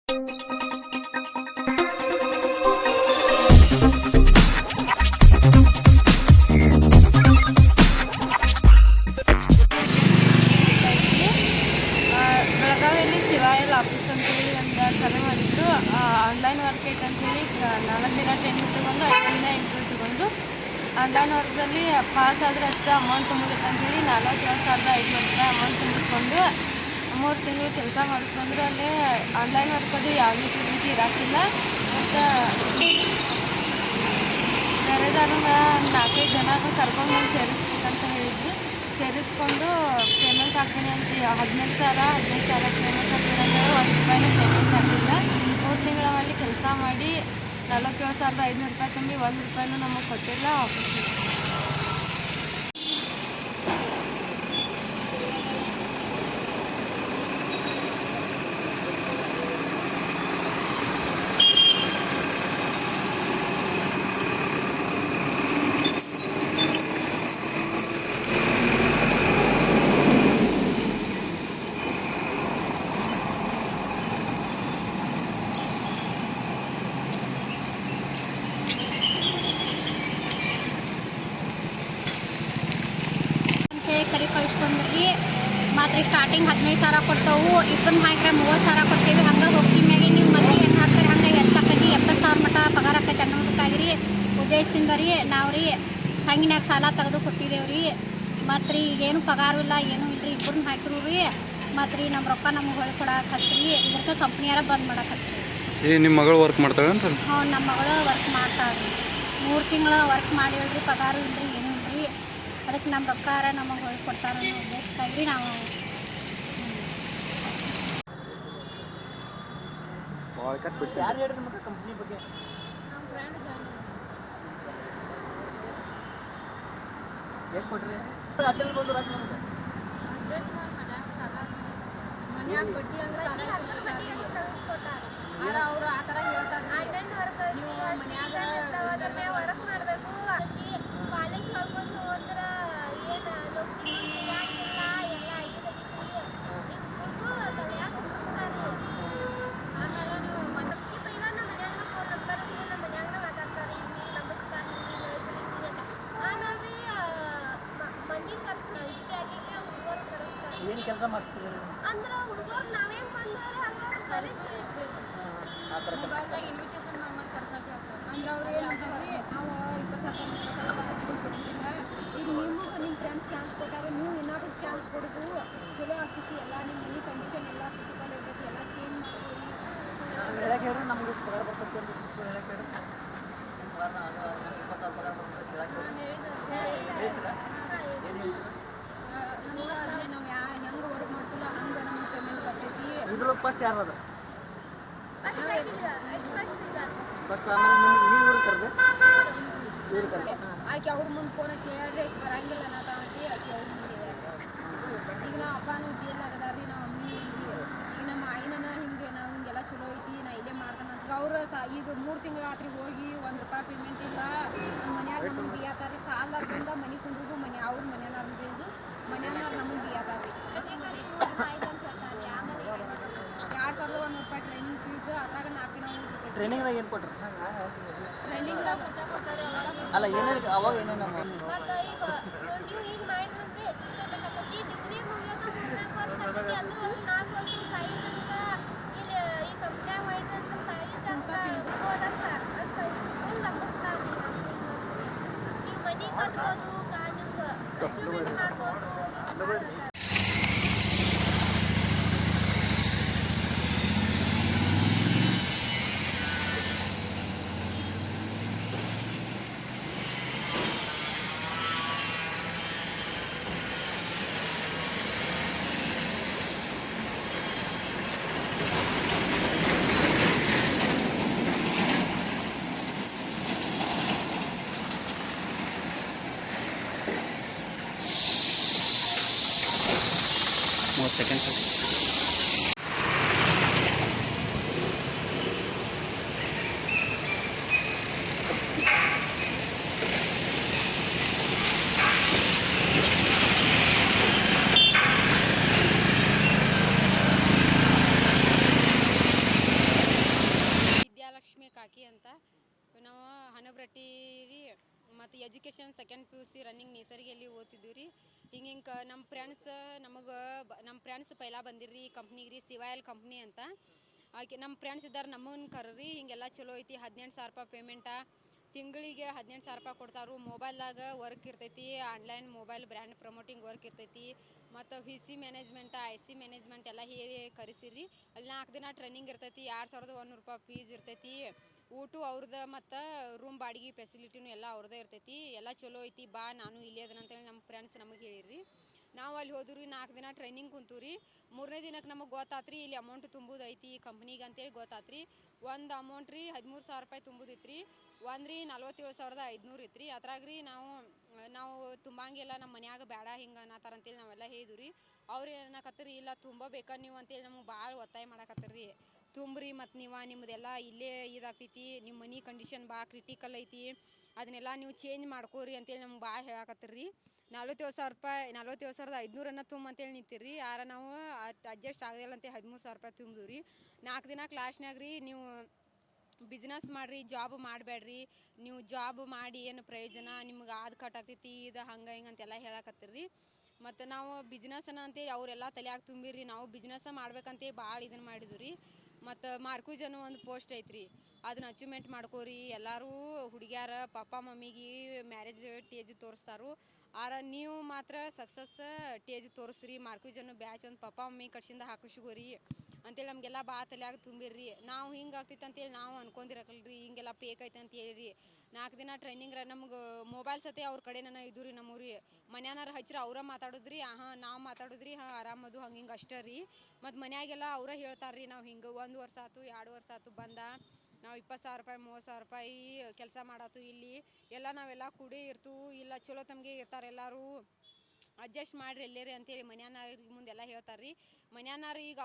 ಬೆಳಗಾವಿಯಲ್ಲಿ ಸಿವಾಯಲ್ ಆಫೀಸ್ ಅಂತೇಳಿ ಒಂದು ಕರೆ ಮಾಡಿದ್ರು. ಆನ್ಲೈನ್ ವರ್ಕ್ ಐತೆ ಅಂಥೇಳಿ 4 ದಿನ ಟ್ರೈನಿಂಗ್ ತೊಗೊಂಡು 5 ದಿನ ಇಂಟರ್ವ್ಯೂ ತೊಗೊಂಡು ಆನ್ಲೈನ್ ವರ್ಕ್ದಲ್ಲಿ ಪಾಸ್ ಆದರೆ ಅಷ್ಟು ಅಮೌಂಟ್ ತುಂಬಿರುತ್ತೆ ಅಂಥೇಳಿ 47,500 ರೂಪಾಯಿ ಅಮೌಂಟ್ ತುಂಬಿಸ್ಕೊಂಡು 3 ತಿಂಗಳು ಕೆಲಸ ಮಾಡಿಸ್ಕೊಂಡ್ರು. ಅಲ್ಲಿ ಆನ್ಲೈನ್ ವರ್ಕದು ಯಾವುದೇ ರೀತಿ ಇರೋಕ್ಕಿಲ್ಲ. ಮತ್ತು ಬೇರೆದವ್ರನ್ನ 4-5 ಜನ ಕರ್ಕೊಂಡು ಸೇರಿಸ್ಬೇಕಂತ ಹೇಳಿದ್ರು. ಸೇರಿಸ್ಕೊಂಡು ಪೇಮೆಂಟ್ ಹಾಕ್ತೀನಿ ಅಂತ 15,000 ಪೇಮೆಂಟ್ ಹಾಕ್ತೀನಿ ಅಂತ ಹೇಳಿ 1 ರೂಪಾಯಿನೂ ಪೇಮೆಂಟ್ ಹಾಕಿಲ್ಲ. 3 ತಿಂಗಳ ಮೇಲೆ ಕೆಲಸ ಮಾಡಿ 47,500 ರೂಪಾಯಿ ತುಂಬಿ 1 ರೂಪಾಯಿನೂ ನಮಗೆ ಕೊಟ್ಟಿಲ್ಲ. ಕರಿ ಕಳಿಸ್ಕೊಂಡ್ರಿ. ಮತ್ತು ಸ್ಟಾರ್ಟಿಂಗ್ 15,000 ಕೊಡ್ತಾವು, ಇಬ್ಬರನ್ನ ಹಾಕಿದ್ರೆ 30,000 ಕೊಡ್ತೀವಿ. ಹಂಗೆ ಹೋಗ್ತೀವಿ ಮ್ಯಾಗೆ ನೀವು ಮಂದಿ ಹೆಂಗೆ ಹಾಕ್ತಾರೆ ಹಂಗೆ ಹೆಚ್ಚಾಕತಿ 70,000 ಮಟ್ಟ ಪಗಾರ ಆಕೈತೆ ಅನ್ನೋದಕ್ಕಾಗಿರಿ ಉದ್ದೇಶದಿಂದ ರೀ ನಾವು ರೀ ಸಂಗಿನಾಗ ಸಾಲ ತೆಗೆದು ಕೊಟ್ಟಿದ್ದೇವೆ ರೀ. ಮತ್ತು ರೀ ಏನು ಪಗಾರು ಇಲ್ಲ ಏನೂ ಇಲ್ಲರಿ, ಇಬ್ಬರನ್ನ ಹಾಕಿರು ರೀ. ಮತ್ತು ರೀ ನಮ್ಮ ರೊಕ್ಕ ನಮಗೆ ಹೊಳಿ ಕೊಡಕತ್ರಿ. ಇದಕ್ಕೆ ಕಂಪ್ನಿಯಾರ ಬಂದ್ ಮಾಡಕತ್ರಿ. ನಿಮ್ಮ ಮಗಳು ವರ್ಕ್ ಮಾಡ್ತಾಳೆ ಅಂತ? ಹ್ಞೂ, ನಮ್ಮ ಮಗಳು ವರ್ಕ್ ಮಾಡ್ತಾಳ್ರಿ. 3 ತಿಂಗಳು ವರ್ಕ್ ಮಾಡಿಲ್ರಿ, ಪಗಾರು ಇಲ್ಲರಿ ಏನೂ ಇಲ್ಲರಿ. ಅದಕ್ಕೆ ನಮ್ಮ ರೊಕ್ಕಾರ ನಮಗೆ ಹೊಳಿ ಕೊಡ್ತಾರೆ ಅನ್ನೋ ಉದ್ದೇಶಕ್ಕಾಗಿ ನಾವು ಯಾರು ಹೇಳ್ರಿ ನಿಮಗೆ ಕಂಪ್ನಿ ಬಗ್ಗೆ? ನಮ್ಮ ಫ್ರೆಂಡ್ ಜಾಯ್ನ್ ಎಷ್ಟು ಕೊಟ್ರಿ? ಅಡ್ಡಲ್ಲಿ ಬಂದು ರಾಜ ನಮ್ಗೆ ಮನ್ಯಾಗ ಬಡ್ಡಿ ಹಂಗೆ ಸಾಲ ಅವರು ಆ ಥರ ಹೇಳ್ತಾರೆ. ನೀವು ಮನ್ಯಾಗ ವರ್ಕ್ ಮಾಡಬೇಕು, ಕಾಲೇಜ್ ಕಳ್ಕೊಂಡು ಹೋದ್ರೆ ಏನು ನೌಕರಿ ಸಿಗಂಗಿಲ್ಲ, ಎಲ್ಲ ಆಗಿದೈತಿ. ಯಾಕೆ ಆಮೇಲೆ ನೀವು ಈಗ ನಮ್ಮ ಮನ್ಯಾಗ ಫೋನ್ ನಂಬರ್ ನಮ್ಮ ಮನ್ಯಾಗ ಮಾತಾಡ್ತಾರೆ, ಹಿಂಗೆ ನಂಬಿಸ್ತಾರೆ, ಹಿಂಗೆ ಆಮೇಲೆ ರೀ ಮಂದಿ ಕರ್ಸಿ ಅಂಜಿಕೆ ಹಾಕಿಗೆ ಹುಡುಗರು ಕರೆಸ್ತಾರೆ. ಏನು ಕೆಲಸ ಮಾಡಿಸ್ತೀರಿ ಅಂದ್ರೆ ಹುಡುಗರು ನಾವೇನು ಬಂದವ್ರೆ ಹಂಗಾರು ಕರೆಸಿ ಆ ಥರ ಮೊಬೈಲ್ದಾಗ ಇನ್ವಿಟೇಷನ್ ಮಾಡಿ ಕರ್ಸಕ್ಕೆ ಆಗ್ತದೆ. ಅಂದ್ರೆ ಅವ್ರು ಏನಂತಂದ್ರಿ, ನಾವು 20,000 ಕೊಡಂಗಿಲ್ಲ, ಈಗ ನಿಮಗೆ ನಿಮ್ಮ ಫ್ರೆಂಡ್ಸ್ ಚಾನ್ಸ್ ಕೊಟ್ಟಾರೆ, ನೀವು ಇನ್ನೊಬ್ಬ ಚಾನ್ಸ್ ಕೊಡೋದು ಚಲೋ ಆಗ್ತೈತಿ. ಎಲ್ಲ ನಿಮ್ಮ ಮನೆ ಕಂಡೀಷನ್ ಎಲ್ಲ ಕ್ರಿಟಿಕಲ್ ಇರ್ತೈತಿ, ಎಲ್ಲ ಚೇಂಜ್ ಮಾಡ್ತೀವಿ. ಹೇಳಕ್ಕೆ ಹೇಳ್ರಿ, ನಮ್ಗೆ ಪಗಾರ ಬರ್ತೈತಿ ಅಂತ ಸುಳ್ಳು ಹೇಳಕ್ಕೆ ಹೇಳ್ರಿ. 20,000 ಪಗಾರ ಬರ್ತೈತಿ ಹೇಳಕ್ಕೆ ಹೇಳ್ರಿ. ಏನು ಹೇಳ್ತೀರ? ನಮ್ಗೆ ನಾವು ಹೆಂಗೆ ವರ್ಕ್ ಮಾಡ್ತಿಲ್ಲ ಹಂಗೆ ನಮ್ಗೆ ಪೇಮೆಂಟ್ ಬರ್ತೈತಿ. ಇದ್ರೊಳಗೆ ಫಸ್ಟ್ ಯಾರು ಅದ? ಫಸ್ಟ್ ಆಮೇಲೆ ನೀವು ಇವ್ರು ಕರೆದೆ ಇವ್ರು ಕರೆದೆ ಆಕೆ ಅವ್ರ ಮುಂದೆ ಫೋನ್ ಹಚ್ಚಿ ಹೇಳ್ರಿ ಬರಂಗಿಲ್ಲ ನಾಟ ಅಂತಿ ಆಕೆ ಅವ್ರ ಮುಂದೆ. ಈಗ ನಾವು ಅಪ್ಪನೂ ಜೇಲಾಗದಾರ್ರಿ, ನಾವು ಅಮ್ಮಿನೂ ಇಲ್ರಿ. ಈಗ ನಮ್ಮ ಆಯಿನ ಹಿಂಗೆ ನಾವು ಹಿಂಗೆಲ್ಲ ಚಲೋ ಐತಿ, ನಾ ಇಲ್ಲೇ ಮಾಡ್ತಾನೆ ಅಂತ ಅವ್ರು ಈಗ 3 ತಿಂಗಳು ಆತ್ರಿ ಹೋಗಿ 1 ರೂಪಾಯಿ ಪೇಮೆಂಟ್ ಇಲ್ಲ. ನಮ್ಮ ಮನ್ಯಾಗ ನಮ್ಮನ್ನು ಬಿಯಾತಾರ್ರಿ, ಸಾಲದಿಂದ ಮನೆ ಕುಂಡ್ರದು, ಅವ್ರ ಮನೆಯವ್ರನ್ನ ಬೀಳದು, ಮನೆಯವ್ರು ನಮ್ಮನ್ನು ಬಿಯಾತಾರ್ರಿ. 2,100 ರೂಪಾಯಿ ಟ್ರೈನಿಂಗ್ ಫೀಸ್, ಅದ್ರಾಗ 4 ದಿನ ಊಟ. ಟ್ರೈನಿಂಗ್ದಾಗ ಏನು ಕೊಟ್ರಿ? ಟ್ರೈನಿಂಗ್ದಾಗ ಅಲ್ಲ ಏನೇನು ಅವಾಗ ಏನೇನು ಮತ್ತು ಈಗ ನೀವು ಈಗ ಮಾಡಿದ್ರೆ ಹೆಚ್ಚಿಗೆ ಪೇಮೆಂಟ್ ಆಕತಿ. ಡಿಗ್ರಿ ಮುಗಿಯೋದು 3-4 ವರ್ಷ ಆಕತಿ. ಅಂದ್ರೆ 4 ವರ್ಷ ಸೈಡ್ ಅಂತ ಇಲ್ಲಿ ಈ ಕಂಪ್ನ್ಯಾಗ ಹೋಯ್ತಂತ ಸೈಡ್ ಅಂತ ಕೊಡತ್ತ ಅಂತ ಫುಲ್ ನಂಬಿಸ್ತಾರೆ. ನೀವು ಮನೆ ಕಟ್ಬೋದು, ನಿಮ್ಗೆ ಅಚೀವ್ಮೆಂಟ್ ಮಾಡ್ಬೋದು. ಭಾಗ್ಯಲಕ್ಷ್ಮಿ ಕಾಕಿ ಅಂತ. ನಾವು ಹನಬ್ರಟ್ಟಿ ರೀ. ಮತ್ತು ಎಜುಕೇಷನ್ ಸೆಕೆಂಡ್ PUC ರನ್ನಿಂಗ್ ನೇಸರಿಗೆಯಲ್ಲಿ ಓದ್ತಿದ್ವಿ ರೀ. ಹಿಂಗೆ ನಮ್ಮ ಫ್ರೆಂಡ್ಸ್ ಪೈಲ ಬಂದಿರ್ರಿ ಕಂಪ್ನಿಗೆ ರೀ, CYL ಕಂಪ್ನಿ ಅಂತ. ಆಕೆ ನಮ್ಮ ಫ್ರೆಂಡ್ಸ್ ಇದ್ದಾರೆ, ನಮ್ಮನ್ನು ಕರ್ರಿ ಹಿಂಗೆಲ್ಲ ಚಲೋ ಐತಿ. 18,000 ರೂಪಾಯಿ ಪೇಮೆಂಟ, ತಿಂಗಳಿಗೆ 18,000 ರೂಪಾಯಿ ಕೊಡ್ತಾರು. ಮೊಬೈಲ್ದಾಗ ವರ್ಕ್ ಇರ್ತೈತಿ, online mobile brand promoting work ಇರ್ತೈತಿ. ಮತ್ತು VC ಮ್ಯಾನೇಜ್ಮೆಂಟ್, IC ಮ್ಯಾನೇಜ್ಮೆಂಟ್ ಎಲ್ಲ ಹೇಳಿ ಕರೆಸಿರಿ. ಅಲ್ಲಿ 4 ದಿನ ಟ್ರೈನಿಂಗ್ ಇರ್ತೈತಿ. 2,100 ರೂಪಾಯಿ ಫೀಸ್ ಇರ್ತೈತಿ. ಊಟ ಅವ್ರದ್ದು ಮತ್ತು ರೂಮ್ ಬಾಡಿಗೆ ಫೆಸಿಲಿಟಿನೂ ಎಲ್ಲ ಅವ್ರದ್ದೇ ಇರ್ತೈತಿ. ಎಲ್ಲ ಚಲೋ ಐತಿ, ಬಾ ನಾನು ಇಲ್ಲೇ ಅದನ್ನ ಅಂತೇಳಿ ನಮ್ಮ ಫ್ರೆಂಡ್ಸ್ ನಮಗೆ ಹೇಳಿರಿ. ನಾವು ಅಲ್ಲಿ ಹೋದ್ರಿ, 4 ದಿನ ಟ್ರೈನಿಂಗ್ ಕುಂತು ರೀ. 3ನೇ ದಿನಕ್ಕೆ ನಮಗೆ ಗೊತ್ತಾತ್ರಿ ಇಲ್ಲಿ ಅಮೌಂಟ್ ತುಂಬೋದು ಐತಿ ಕಂಪ್ನಿಗೆ ಅಂತೇಳಿ ಗೊತ್ತಾತ್ರಿ. ಒಂದು ಅಮೌಂಟ್ ರೀ 13,000 ರೂಪಾಯಿ ತುಂಬೋದಿತ್ತು ರೀ. ಒಂದು ರೀ 47,500 ಇತ್ತು ರೀ. ಅದ್ರಾಗ ರೀ ನಾವು ತುಂಬಂಗಿಲ್ಲ, ನಮ್ಮ ಮನ್ಯಾಗ ಬೇಡ ಹಿಂಗೆ ಅನ್ನತ್ತಾರ ಅಂತೇಳಿ ನಾವೆಲ್ಲ ಹೇಳಿದ್ವಿ ರೀ. ಅವ್ರು ಏನಕತ್ತರಿ, ಇಲ್ಲ ತುಂಬಬೇಕಾ ನೀವು ಅಂತೇಳಿ ನಮ್ಗೆ ಭಾಳ ಒತ್ತಾಯ ಮಾಡಕತ್ತರಿ. ತುಂಬ್ರಿ, ಮತ್ತು ನಿಮ್ಮದೆಲ್ಲ ಇಲ್ಲೇ ಇದಾಗ್ತೈತಿ, ನಿಮ್ಮ ಮನೆ ಕಂಡೀಷನ್ ಭಾಳ ಕ್ರಿಟಿಕಲ್ ಐತಿ, ಅದನ್ನೆಲ್ಲ ನೀವು ಚೇಂಜ್ ಮಾಡ್ಕೋರಿ ಅಂತೇಳಿ ನಮ್ಗೆ ಭಾಳ ಹೇಳಕತ್ತರಿ. 47,500 ತುಂಬ ಅಂತೇಳಿ ನಿಂತಿರಿ. ನಾವು ಅಡ್ಜಸ್ಟ್ ಆಗಲಿಲ್ಲ ಅಂತೇಳಿ 13,000 ರೂಪಾಯಿ ತುಂಬಿದ್ವಿ ರೀ. 4 ದಿನ ಕ್ಲಾಸ್ನಾಗ ರೀ, ನೀವು ಬಿಸ್ನೆಸ್ ಮಾಡಿರಿ, ಜಾಬ್ ಮಾಡಬೇಡ್ರಿ, ನೀವು ಜಾಬ್ ಮಾಡಿ ಏನು ಪ್ರಯೋಜನ, ನಿಮ್ಗೆ ಅದು ಕಟ್ ಆಗ್ತೈತಿ, ಇದು ಹಂಗೆ ಹಿಂಗೆ ಅಂತೆಲ್ಲ ಹೇಳಕತ್ತಿರಿ. ಮತ್ತು ನಾವು ಬಿಸ್ನೆಸ್ಸನ ಅಂತೇಳಿ ಅವರೆಲ್ಲ ತಲೆಯಾಗ ತುಂಬಿರಿ. ನಾವು ಬಿಸ್ನೆಸ್ ಮಾಡ್ಬೇಕಂತೇಳಿ ಭಾಳ ಇದನ್ನು ಮಾಡಿದ್ವಿ ರೀ. ಮತ್ತು ಮಾರ್ಕೂಜ್ ಒಂದು ಪೋಸ್ಟ್ ಐತ್ರಿ, ಅದನ್ನ ಅಚೀವ್ಮೆಂಟ್ ಮಾಡ್ಕೋರಿ. ಎಲ್ಲರೂ ಹುಡುಗ್ಯಾರ ಪಪ್ಪ ಮಮ್ಮಿಗೆ ಮ್ಯಾರೇಜ್ ಟೇಜ್ ತೋರಿಸ್ತಾರು. ನೀವು ಮಾತ್ರ ಸಕ್ಸಸ್ ಟೇಜ್ ತೋರಿಸ್ರಿ. ಮಾರ್ಕೂಜ್ ಬ್ಯಾಚ್ ಒಂದು ಪಪ್ಪ ಮಮ್ಮಿ ಕಡ್ಸಿಂದ ಹಾಕಿಸ್ಕೋರಿ ಅಂತೇಳಿ ನಮಗೆಲ್ಲ ಭಾಳ ತಲೆಯಾಗ ತುಂಬಿರಿ. ನಾವು ಹಿಂಗೆ ಆಗ್ತೈತೆ ಅಂತೇಳಿ ನಾವು ಅನ್ಕೊಂಡಿರಕಲ್ರಿ, ಹಿಂಗೆಲ್ಲ ಪೇಕ್ ಐತೆ ಅಂತ ಹೇಳಿರಿ. 4 ದಿನ ಟ್ರೈನಿಂಗ್ ನಮ್ಗೆ ಮೊಬೈಲ್ ಸತೆ ಅವ್ರ ಕಡೆನ ಇದ್ದು ರೀ. ನಮ್ಮೂರಿ ಮನ್ಯಾನಾರು ಹಚ್ಚಿರಿ ಅವರ ಮಾತಾಡೋದ್ರಿ. ನಾವು ಮಾತಾಡೋದ್ರಿ, ಆರಾಮದು ಹಂಗೆ ಹಿಂಗೆ ಅಷ್ಟೇ ರೀ. ಮತ್ತು ಮನ್ಯಾಗೆಲ್ಲ ಅವರ ಹೇಳ್ತಾರೆ ರೀ, ನಾವು ಹಿಂಗೆ 1 ವರ್ಷ ಆಯ್ತು 2 ವರ್ಷ ಆಯ್ತು ಬಂದ, ನಾವು 20,000 ರೂಪಾಯಿ 30,000 ರೂಪಾಯಿ ಕೆಲಸ ಮಾಡತ್ತು ಇಲ್ಲಿ ಎಲ್ಲ, ನಾವೆಲ್ಲ ಕೂಡಿ ಇರ್ತು ಇಲ್ಲ, ಚಲೋ ತಮಗೆ ಇರ್ತಾರೆ ಎಲ್ಲರೂ, ಅಡ್ಜಸ್ಟ್ ಮಾಡಿರಿ ಎಲ್ಲೇರಿ ಅಂತೇಳಿ ಮನ್ಯಾನಾರಿಗೆ ಮುಂದೆಲ್ಲ ಹೇಳ್ತಾರೆ ರೀ. ಮನ್ಯಾನಾರು ಈಗ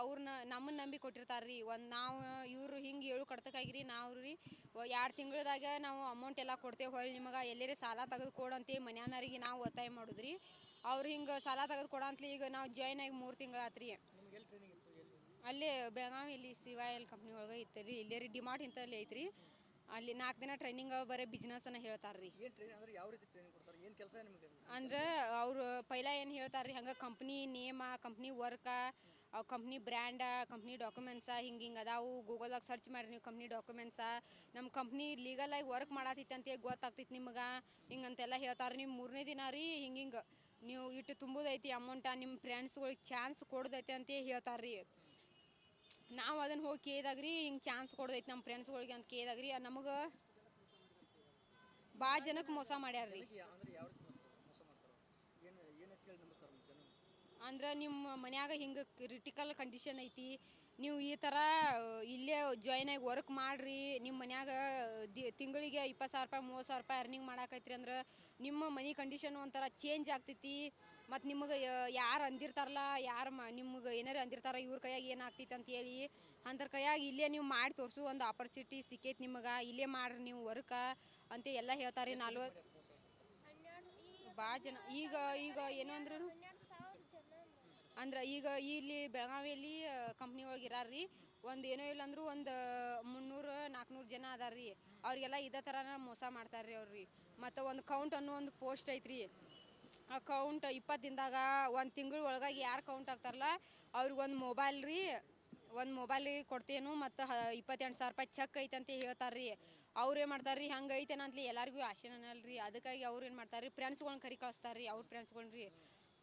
ನಮ್ಮನ್ನು ನಂಬಿ ಕೊಟ್ಟಿರ್ತಾರೆ ರೀ. ನಾವು ಇವರು ಹಿಂಗೆ 7 ಕಡ್ತಕ್ಕಾಗಿರಿ. ನಾವು ರೀ 2 ತಿಂಗಳದಾಗ ನಾವು ಅಮೌಂಟ್ ಎಲ್ಲ ಕೊಡ್ತೇವೆ, ಹೊಳ್ಳಿ ನಿಮಗೆ ಎಲ್ಲೇರಿ ಸಾಲ ತೆಗೆದು ಕೊಡಂತೇಳಿ ಮನ್ಯಾನಾರಿಗೆ ನಾವು ಒತ್ತಾಯ ಮಾಡೋದ್ರಿ. ಅವ್ರು ಹಿಂಗೆ ಸಾಲ ತೆಗೆದು ಕೊಡಂತಲಿ ಈಗ ನಾವು ಜಾಯ್ನ್ ಆಗಿ 3 ತಿಂಗಳು ಆತ್ರಿ. ಅಲ್ಲೇ ಬೆಳಗಾವಿಯಲ್ಲಿ CYL ಕಂಪ್ನಿ ಒಳಗೆ ಇತ್ತು ರೀ. ಇಲ್ಲೇ ರೀ ಡಿಮಾರ್ಟ್ ಇಂಥಲ್ಲಿ ಐತ್ರಿ. ಅಲ್ಲಿ 4 ದಿನ ಟ್ರೈನಿಂಗ್ ಬರೀ ಬಿಸ್ನೆಸ್ಸನ್ನು ಹೇಳ್ತಾರೆ ರೀ. ಯಾವ ರೀತಿ ಟ್ರೈನಿಂಗ್ ಕೊಡ್ತಾರೆ, ಏನು ಕೆಲಸ ನಿಮಗೆ ಅಂದ್ರೆ ಅವರು ಪೈಲ ಏನು ಹೇಳ್ತಾರೆ ರೀ, ಹಂಗೆ ಕಂಪ್ನಿ ನೇಮ, company work, company ಬ್ರ್ಯಾಂಡ, company documents ಹಿಂಗೆ ಅದಾವು. ಗೂಗಲ್ದಾಗ ಸರ್ಚ್ ಮಾಡಿರಿ ನೀವು ಕಂಪ್ನಿ ಡಾಕ್ಯುಮೆಂಟ್ಸ, ನಮ್ಮ ಕಂಪ್ನಿ ಲೀಗಲಾಗಿ ವರ್ಕ್ ಮಾಡತ್ತಿತ್ತು ಅಂತೇಳಿ ಗೊತ್ತಾಗ್ತೈತಿ ನಿಮ್ಗೆ ಹಿಂಗಂತೆಲ್ಲ ಹೇಳ್ತಾರೆ. ನೀವು 3ನೇ ದಿನ ರೀ ಹಿಂಗೆ ನೀವು ಇಟ್ಟು ತುಂಬೋದೈತಿ ಅಮೌಂಟ, ನಿಮ್ಮ ಫ್ರೆಂಡ್ಸ್ಗಳಿಗೆ ಚಾನ್ಸ್ ಕೊಡೋದೈತೆ ಅಂತೇಳಿ ಹೇಳ್ತಾರೆ ರೀ. ನಾವು ಅದನ್ನು ಹೋಗಿ ಕೇಳಿದಾಗ ರೀ, ಹಿಂಗೆ ಚಾನ್ಸ್ ಕೊಡೋದೈತಿ ನಮ್ಮ ಫ್ರೆಂಡ್ಸ್ಗಳಿಗೆ ಅಂತ ಕೇಳಿದಾಗ ರೀ, ನಮಗೆ ಭಾಳ ಜನಕ್ಕೆ ಮೋಸ ಮಾಡ್ಯಾರ ರೀ. ಅಂದ್ರೆ ಯಾವ ರೀತಿ ಮೋಸ ಮಾಡ್ತಾರೆ, ಏನು ಹೇಳಿ ನಂಬಿಸ್ತಾರೆ ಜನ? ಅಂದ್ರೆ ನಿಮ್ಮ ಮನ್ಯಾಗ ಹಿಂಗೆ ಕ್ರಿಟಿಕಲ್ ಕಂಡೀಷನ್ ಐತಿ, ನೀವು ಈ ಥರ ಇಲ್ಲೇ ಜಾಯ್ನ್ ಆಗಿ ವರ್ಕ್ ಮಾಡಿರಿ, ನಿಮ್ಮ ಮನ್ಯಾಗ ತಿಂಗಳಿಗೆ 20,000 ರೂಪಾಯಿ 30,000 ರೂಪಾಯಿ ಅರ್ನಿಂಗ್ ಮಾಡಾಕೈತ್ರಿ ಅಂದ್ರೆ ನಿಮ್ಮ ಮನೆ ಕಂಡೀಷನ್ ಒಂಥರ ಚೇಂಜ್ ಆಗ್ತೈತಿ. ಮತ್ತು ನಿಮಗೆ ಯಾರು ಅಂದಿರ್ತಾರಲ್ಲ, ನಿಮ್ಗೆ ಏನಾರು ಅಂದಿರ್ತಾರ ಇವ್ರ ಕೈಯಾಗ ಏನಾಗ್ತೈತಿ ಅಂತೇಳಿ, ಅಂದ್ರ ಕೈಯಾಗ ಇಲ್ಲೇ ನೀವು ಮಾಡಿ ತೋರಿಸು ಒಂದು ಆಪರ್ಚುನಿಟಿ ಸಿಕ್ಕೈತಿ ನಿಮಗೆ, ಇಲ್ಲೇ ಮಾಡ್ರಿ ನೀವು ವರ್ಕ ಅಂತ ಎಲ್ಲ ಹೇಳ್ತಾರೆ. 40 ಭಾಳ ಜನ ಈಗ ಏನು ಅಂದ್ರೆ ಈಗ ಇಲ್ಲಿ ಬೆಳಗಾವಿಯಲ್ಲಿ ಕಂಪ್ನಿ ಒಳಗೆ ಇರಾರ್ರಿ. ಒಂದು ಏನೋ ಇಲ್ಲ ಅಂದರೂ ಒಂದು 300-400 ಜನ ಅದಾರ ರೀ. ಅವ್ರಿಗೆಲ್ಲ ಇದೇ ಥರನ ಮೋಸ ಮಾಡ್ತಾರೆ ರೀ ಅವ್ರಿ. ಮತ್ತು ಒಂದು ಕೌಂಟ್ ಅನ್ನೋ ಒಂದು ಪೋಸ್ಟ್ ಐತ್ರಿ. ಆ ಕೌಂಟ್ 20 ದಿನದಾಗ 1 ತಿಂಗಳ ಒಳಗಾಗಿ ಯಾರು ಕೌಂಟ್ ಆಗ್ತಾರಲ್ಲ ಅವ್ರಿಗೆ ಒಂದು ಮೊಬೈಲ್ ಕೊಡ್ತೇನು, ಮತ್ತು 28,000 ರೂಪಾಯಿ ಚೆಕ್ ಐತೆ ಅಂತ ಹೇಳ್ತಾರೆ ರೀ. ಅವ್ರು ಏನು ಮಾಡ್ತಾರೆ ರೀ, ಹಂಗೆ ಐತೇನ ಅಂತಲಿ ಎಲ್ಲರಿಗೂ ಆಶೆನಲ್ರಿ. ಅದಕ್ಕಾಗಿ ಅವ್ರು ಏನು ಮಾಡ್ತಾರೆ ರೀ, ಫ್ರೆಂಡ್ಸ್ಗಳ್ನ ಕರ್ತಾರೆ ರೀ. ಅವ್ರ ಫ್ರೆಂಡ್ಸ್ಗಳ್ನ ರೀ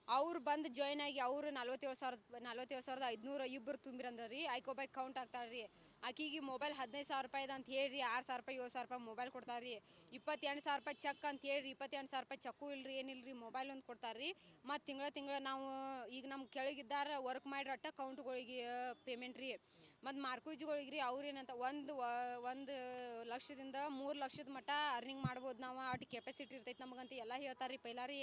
ಅವ್ರು ಬಂದು ಜಾಯ್ನ್ ಆಗಿ ಅವರು 47,500 ಇಬ್ಬರು ತುಂಬಿರಂದ್ರೆ ರೀ, ಆಯ್ಕೊಬ್ಬಾಕಿ ಕೌಂಟ್ ಆಗ್ತಾರೆ ರೀ. ಆಕಿಗೆ ಮೊಬೈಲ್ 15,000 ರೂಪಾಯಿದ ಅಂತ ಹೇಳ್ರಿ, 6,000 ರೂಪಾಯಿ 7,000 ರೂಪಾಯಿ ಮೊಬೈಲ್ ಕೊಡ್ತಾರೆ ರೀ. 28,000 ರೂಪಾಯಿ ಚೆಕ್ ಅಂತ ಹೇಳ್ರಿ, 28,000 ರೂಪಾಯಿ ಚೆಕ್ಕು ಇಲ್ರಿ, ಏನಿಲ್ಲ ರೀ, ಮೊಬೈಲ್ ಒಂದು ಕೊಡ್ತಾರೆ ರೀ. ಮತ್ತು ತಿಂಗಳ ನಾವು ಈಗ ನಮ್ಮ ಕೆಳಗಿದ್ದಾರ ವರ್ಕ್ ಮಾಡಿರಟ್ಟ ಕೌಂಟ್ಗಳಿಗೆ ಪೇಮೆಂಟ್ ರೀ. ಮತ್ತು ಮಾರ್ಕೂಜ್ಗಳಿಗೆ ರೀ ಅವ್ರು ಏನಂತ 1 ಲಕ್ಷದಿಂದ 3 ಲಕ್ಷದ ಮಟ್ಟ ಅರ್ನಿಂಗ್ ಮಾಡ್ಬೋದು ನಾವು, ಅಷ್ಟು ಕೆಪಾಸಿಟಿ ಇರ್ತೈತೆ ನಮಗಂತ ಎಲ್ಲ ಹೇಳ್ತಾರೆ ರೀ ಪೈಲ ರೀ.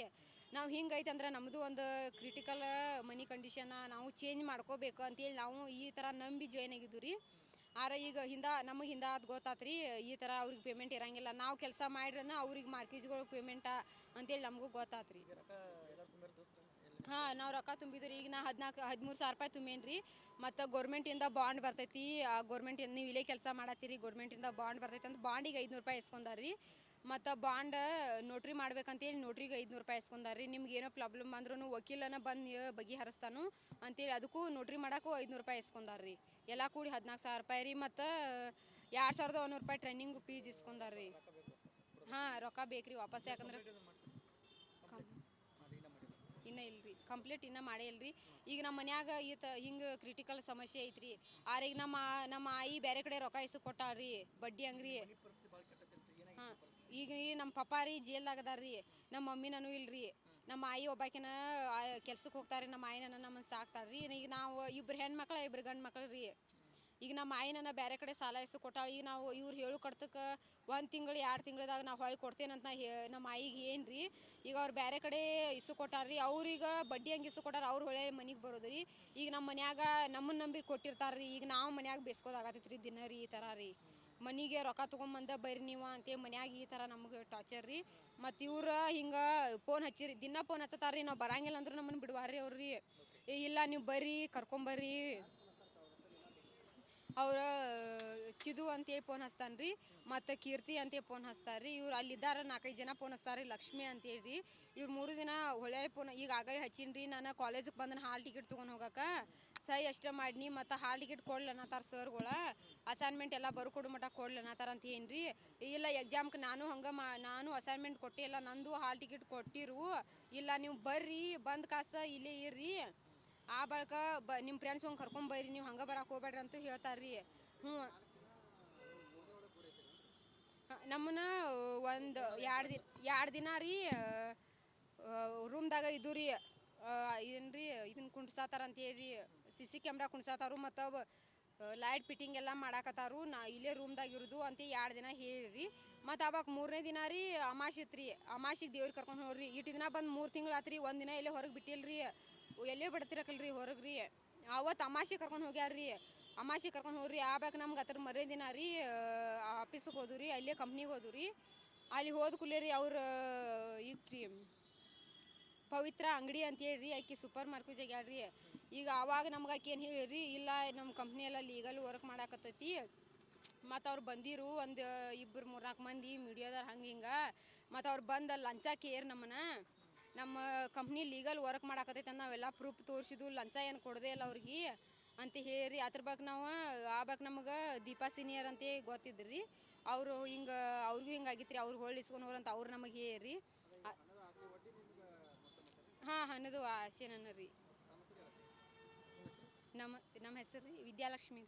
ನಾವು ಹಿಂಗೈತೆ ಅಂದ್ರೆ ನಮ್ಮದು ಒಂದು ಕ್ರಿಟಿಕಲ್ ಮನಿ ಕಂಡೀಷನ್ನ ನಾವು ಚೇಂಜ್ ಮಾಡ್ಕೋಬೇಕು ಅಂತೇಳಿ ನಾವು ಈ ಥರ ನಂಬಿ ಜಾಯ್ನ್ ಆಗಿದ್ದು ರೀ. ಆದ್ರೆ ಈಗ ನಮಗೆ ಅದು ಗೊತ್ತಾತ್ರಿ, ಈ ಥರ ಅವ್ರಿಗೆ ಪೇಮೆಂಟ್ ಇರಂಗಿಲ್ಲ, ನಾವು ಕೆಲಸ ಮಾಡ್ರನ ಅವ್ರಿಗೆ ಮಾರ್ಕೇಜ್ಗಳು ಪೇಮೆಂಟ ಅಂತೇಳಿ ನಮಗೂ ಗೊತ್ತಾತ್ರಿ. ಹಾಂ ನಾವು ರೊಕ್ಕ ತುಂಬಿದ್ರಿ. ಈಗ ನಾ 13,000 ತುಂಬೇನಿ ರೀ. ಮತ್ತು ಗೌರ್ಮೆಂಟಿಂದ ಬಾಂಡ್ ಬರ್ತೈತಿ. ಆ ಗೌರ್ಮೆಂಟಿಂದ ನೀವು ಇಲ್ಲೇ ಕೆಲಸ ಮಾಡತ್ತೀರಿ, ಗೌರ್ಮೆಂಟಿಂದ ಬಾಂಡ್ ಬರ್ತೈತಿ ಅಂತ ಬಾಂಡಿಗೆ 500 ರೂಪಾಯಿ ಇಸ್ಕೊಂಡಾರ ರೀ. ಮತ್ತು ಬಾಂಡ್ ನೋಟ್ರಿ ಮಾಡ್ಬೇಕಂತೇಳಿ ನೋಟ್ರಿಗೆ 500 ರೂಪಾಯಿ ಇಸ್ಕೊಂಡಾರ ರೀ. ನಿಮ್ಗೆ ಏನೋ ಪ್ರಾಬ್ಲಮ್ ಅಂದ್ರೂ ವಕೀಲನ ಬಂದು ಬಗೆಹರಿಸ್ತಾನು ಅಂತೇಳಿ ಅದಕ್ಕೂ ನೋಟ್ರಿ ಮಾಡೋಕ್ಕೂ 500 ರೂಪಾಯಿ ಇಸ್ಕೊಂಡಾರ ರೀ. ಎಲ್ಲ ಕೂಡಿ 14,000 ರೂಪಾಯಿ ರೀ. ಮತ್ತು 2,100 ರೂಪಾಯಿ ಟ್ರೈನಿಂಗ್ ಫೀಸ್ ಇಸ್ಕೊಂಡಾರ ರೀ. ಹಾಂ ರೊಕ್ಕ ಬೇಕು ರೀ ವಾಪಸ್. ಯಾಕಂದ್ರೆ ಇನ್ನೂ ಇಲ್ಲ ರೀ, ಕಂಪ್ಲೀಟ್ ಇನ್ನೂ ಮಾಡೇ ಇಲ್ಲ ರೀ. ಈಗ ನಮ್ಮ ಮನ್ಯಾಗ ಹಿಂಗೆ ಕ್ರಿಟಿಕಲ್ ಸಮಸ್ಯೆ ಐತ್ರಿ. ಆದ್ರೆ ಈಗ ನಮ್ಮ ಆಯಿ ಬೇರೆ ಕಡೆ ರೊಕ್ಕ ಕೊಟ್ಟಾಳ್ರಿ ಬಡ್ಡಿ ಹಂಗ್ರಿ. ಹಾಂ ಈಗ ರೀ ನಮ್ಮ ಪಪ್ಪ ರೀ ಜೇಲ್ದಾಗ ಅದಾರ ರೀ. ನಮ್ಮ ಮಮ್ಮಿ ನಾನು ಇಲ್ರಿ. ನಮ್ಮ ಆಯಿ ಒಬ್ಬಾಕಿನ ಕೆಲ್ಸಕ್ಕೆ ಹೋಗ್ತಾರೆ. ನಮ್ಮ ಆಯಿನ ನಮ್ಮನ್ನು ಸಾಕ್ತಾರೆ ರೀ. ಈಗ ನಾವು ಇಬ್ರು ಹೆಣ್ಮಕ್ಳು ಇಬ್ರು ಗಂಡು ಮಕ್ಳು ರೀ. ಈಗ ನಮ್ಮ ಆಯಿನ ಬೇರೆ ಕಡೆ ಸಾಲ ಕೊಟ್ಟಾಳ. ಈಗ ನಾವು ಇವ್ರು ಹೇಳು ಕಡ್ತಕ್ಕೆ 1 ತಿಂಗಳು 2 ತಿಂಗಳದಾಗ ನಾವು ಹೊಯ್ ಕೊಡ್ತೇನಂತ ನಮ್ಮ ಆಯಿಗೆ ಏನು ರೀ. ಈಗ ಅವ್ರು ಬೇರೆ ಕಡೆ ಕೊಟ್ಟಾರ ರೀ. ಅವ್ರಿಗೆ ಬಡ್ಡಿ ಹಂಗೆ ಕೊಟ್ಟಾರ. ಅವ್ರು ಹೊಳೆ ಮನೆಗೆ ಬರೋದು ರೀ. ಈಗ ನಮ್ಮ ಮನ್ಯಾಗ ನಮ್ಮನ್ನು ನಂಬಿ ಕೊಟ್ಟಿರ್ತಾರೆ ರೀ. ಈಗ ನಾವು ಮನ್ಯಾಗ ಬೇಸ್ಕೋದಾಗತ್ತೈತೆ ರೀ ದಿನ ರೀ. ಈ ಥರ ರೀ ಮನೆಗೆ ರೊಕ್ಕ ತೊಗೊಂಬಂದ ಬರ್ರಿ ನೀವು ಅಂತೇಳಿ ಮನ್ಯಾಗ ಈ ಥರ ನಮ್ಗೆ ಟಾರ್ಚರ್ ರೀ. ಮತ್ತು ಇವ್ರು ಹಿಂಗೆ ಫೋನ್ ಹಚ್ಚಿರಿ, ದಿನ ಫೋನ್ ಹಚ್ಚತ್ತಾರ ರೀ. ನಾವು ಬರಂಗಿಲ್ಲ ಅಂದ್ರೂ ನಮ್ಮನ್ನು ಬಿಡುವಾರ್ರಿ ಅವ್ರು ರೀ. ಇಲ್ಲ ನೀವು ಬರ್ರಿ ಕರ್ಕೊಂಬರ್ರಿ. ಅವ್ರ ಚಿದು ಅಂತೇಳಿ ಫೋನ್ ಹಚ್ತಾನೆ ರೀ. ಮತ್ತು ಕೀರ್ತಿ ಅಂತೇಳಿ ಫೋನ್ ಹಚ್ತಾರೆ ರೀ. ಇವ್ರು ಅಲ್ಲಿದ್ದಾರೆ 4-5 ಜನ ಫೋನ್ ಹಚ್ತಾರೆ ರೀ. ಲಕ್ಷ್ಮಿ ಅಂತೇಳಿ ರೀ. ಇವ್ರು 3 ದಿನ ಹೊಳೆ ಫೋನ್ ಈಗ ಆಗಲೇ ಹಚ್ಚೀನಿ ರೀ. ನಾನು ಕಾಲೇಜಿಗೆ ಬಂದನ ಹಾಲ್ ಟಿಕೆಟ್ ತೊಗೊಂಡು ಹೋಗಕ್ಕೆ ಸಹಿ ಅಷ್ಟೇ ಮಾಡಿನಿ. ಮತ್ತು ಹಾಲ್ ಟಿಕೆಟ್ ಕೊಡ್ಲನ್ನತ್ತಾರ ಸರ್ಗಳ. ಅಸೈನ್ಮೆಂಟ್ ಎಲ್ಲ ಬರ್ಕೊಡು ಮಟ್ಟ ಕೊಡ್ಲನ್ನತ್ತಾರ ಅಂತ ಏನು ರೀ. ಇಲ್ಲ ಎಕ್ಸಾಮ್ಗೆ ನಾನು ಅಸೈನ್ಮೆಂಟ್ ಕೊಟ್ಟೇ ಇಲ್ಲ. ನಂದು ಹಾಲ್ ಟಿಕೆಟ್ ಕೊಟ್ಟಿರು. ಇಲ್ಲ ನೀವು ಬರ್ರಿ ಬಂದು ಕಾಸು ಇಲ್ಲೇ ಇರ್ರಿ. ಆ ಬಳಿಕ ನಿಮ್ಮ ಫ್ರೆಂಡ್ಸ್ ಹಂಗೆ ಕರ್ಕೊಂಬರ್ರಿ, ನೀವು ಹಂಗೆ ಬರಕ್ಕೆ ಹೋಗ್ಬೇಡ್ರಿ ಅಂತ ಹೇಳ್ತಾರೆ ರೀ. ಹ್ಞೂ ನಮ್ಮನ್ನ ಒಂದು 2 ದಿನ ರೀ ರೂಮ್ದಾಗ ಇದು ರೀ ಏನು ರೀ ಇದನ್ನು ಕುಂಡ್ಸಾತಾರ ಅಂತ ಹೇಳಿ CC ಕ್ಯಾಮ್ರಾ ಕುಣ್ಸಾತಾರು. ಮತ್ತು ಲೈಟ್ ಫಿಟ್ಟಿಂಗ್ ಎಲ್ಲ ಮಾಡಾಕತ್ತಾರು. ನಾ ಇಲ್ಲೇ ರೂಮ್ದಾಗ ಇರೋದು ಅಂತ 2 ದಿನ ಹೇಳಿರಿ. ಮತ್ತು ಅವಾಗ 3ನೇ ದಿನ ರೀ ಅಮಾಶೆ ಇತ್ತು ರೀ. ಅಮಾಶಿಗೆ ದೇವ್ರಿಗೆ ಕರ್ಕೊಂಡು ಹೋಗ್ರಿ. ಇಟ್ಟು ದಿನ ಬಂದು 3 ತಿಂಗಳು ಆತ್ರಿ. 1 ದಿನ ಎಲ್ಲೇ ಹೊರಗೆ ಬಿಟ್ಟಿಲ್ರಿ. ಎಲ್ಲೇ ಬಿಡ್ತಿರಕಲ್ರಿ ಹೊರಗೆ ರೀ. ಅವತ್ತು ಅಮಾಶೆ ಕರ್ಕೊಂಡು ಹೋಗ್ಯಾರ್ರಿ. ಅಮಾಶೆ ಕರ್ಕೊಂಡು ಹೋಗ್ರಿ. ಆ ಬಳಿಕ ನಮ್ಗೆ ಅದ್ರ ಮರೇ ದಿನ ರೀ ಆಫೀಸಿಗೆ ಹೋದ್ವು ರೀ. ಅಲ್ಲೇ ಕಂಪ್ನಿಗೆ ಹೋದ್ವು ರೀ. ಅಲ್ಲಿ ಹೋದ ಕೂಡಲೇ ರೀ ಅವ್ರು ಈಗ ರೀ ಪವಿತ್ರ ಅಂಗಡಿ ಅಂತ ಹೇಳ್ರಿ ಆಕಿ ಸೂಪರ್ ಮಾರ್ಕೆಟ್ ಆಗ್ಯಾಳ್ರಿ. ಈಗ ಆವಾಗ ನಮ್ಗೆ ಆಕಿ ಏನು ಹೇಳಿರಿ, ಇಲ್ಲ ನಮ್ಮ ಕಂಪ್ನಿಯೆಲ್ಲ ಲೀಗಲ್ ವರ್ಕ್ ಮಾಡಾಕತ್ತೈತಿ. ಮತ್ತು ಅವ್ರು ಬಂದಿರು ಒಂದು 2-3-4 ಮಂದಿ ಮೀಡಿಯಾದಾರ ಹಂಗೆ ಹಿಂಗೆ. ಮತ್ತು ಅವ್ರು ಬಂದು ಲಂಚ ಕೇರ್ ನಮ್ಮ ಕಂಪ್ನಿ ಲೀಗಲ್ ವರ್ಕ್ ಮಾಡಾಕತ್ತೈತೆ ಅಂತ ನಾವೆಲ್ಲ ಪ್ರೂಫ್ ತೋರಿಸಿದ್ವು. ಲಂಚ ಏನು ಕೊಡದೇ ಇಲ್ಲ ಅವ್ರಿಗೆ ಅಂತ ಹೇಳಿ ಅದ್ರ ಬಗ್ಗೆ ನಾವು ಆ ಬಗ್ಗೆ ನಮಗೆ ದೀಪಾ ಸೀನಿಯರ್ ಅಂತ ಗೊತ್ತಿದ್ರಿ. ಅವರು ಹಿಂಗೆ ಅವ್ರಿಗೂ ಹಿಂಗೆ ಆಗಿತ್ತು ರೀ. ಅವ್ರು ಹೊಳ್ಳಿ ಇಸ್ಕೊಂಡು ಹೋಗ್ರಂತ ಅವ್ರು ನಮಗೆ ಹೇಳಿ. ಹಾಂ ಹನ್ನದು ಆಸೆ ನನ್ನ ರೀ. ನಮ್ಮ ಹೆಸರು ರೀ ವಿದ್ಯಾಲಕ್ಷ್ಮಿ.